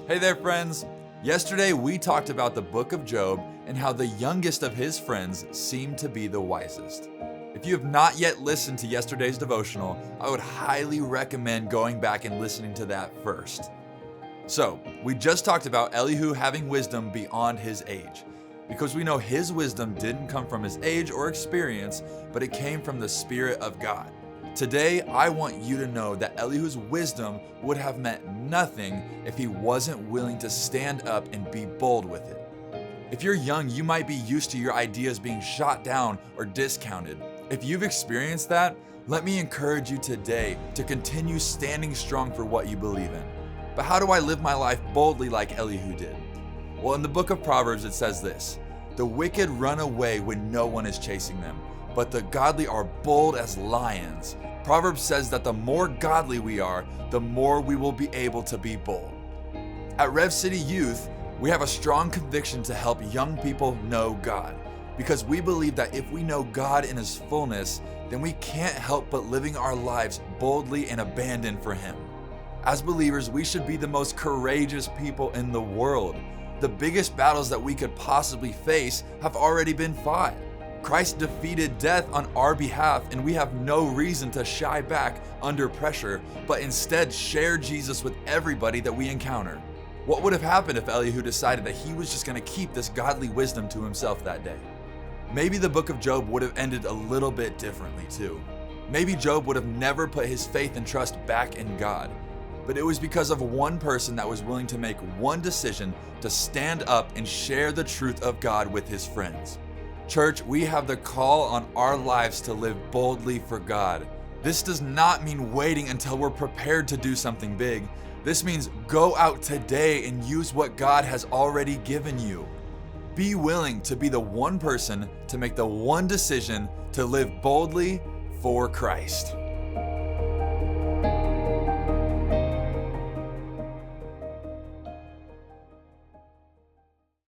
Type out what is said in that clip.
Hey there, friends. Yesterday we talked about the book of Job and how the youngest of his friends seemed to be the wisest. If you have not yet listened to yesterday's devotional, I would highly recommend going back and listening to that first. So, we just talked about Elihu having wisdom beyond his age, because we know his wisdom didn't come from his age or experience, but it came from the Spirit of God. Today, I want you to know that Elihu's wisdom would have meant nothing if he wasn't willing to stand up and be bold with it. If you're young, you might be used to your ideas being shot down or discounted. If you've experienced that, let me encourage you today to continue standing strong for what you believe in. But how do I live my life boldly like Elihu did? Well, in the book of Proverbs, it says this: "The wicked run away when no one is chasing them, but the godly are bold as lions." Proverbs says that the more godly we are, the more we will be able to be bold. At Rev City Youth, we have a strong conviction to help young people know God, because we believe that if we know God in His fullness, then we can't help but living our lives boldly and abandoned for Him. As believers, we should be the most courageous people in the world. The biggest battles that we could possibly face have already been fought. Christ defeated death on our behalf, and we have no reason to shy back under pressure, but instead share Jesus with everybody that we encounter. What would have happened if Elihu decided that he was just going to keep this godly wisdom to himself that day? Maybe the book of Job would have ended a little bit differently too. Maybe Job would have never put his faith and trust back in God. But it was because of one person that was willing to make one decision to stand up and share the truth of God with his friends. Church, we have the call on our lives to live boldly for God. This does not mean waiting until we're prepared to do something big. This means go out today and use what God has already given you. Be willing to be the one person to make the one decision to live boldly for Christ.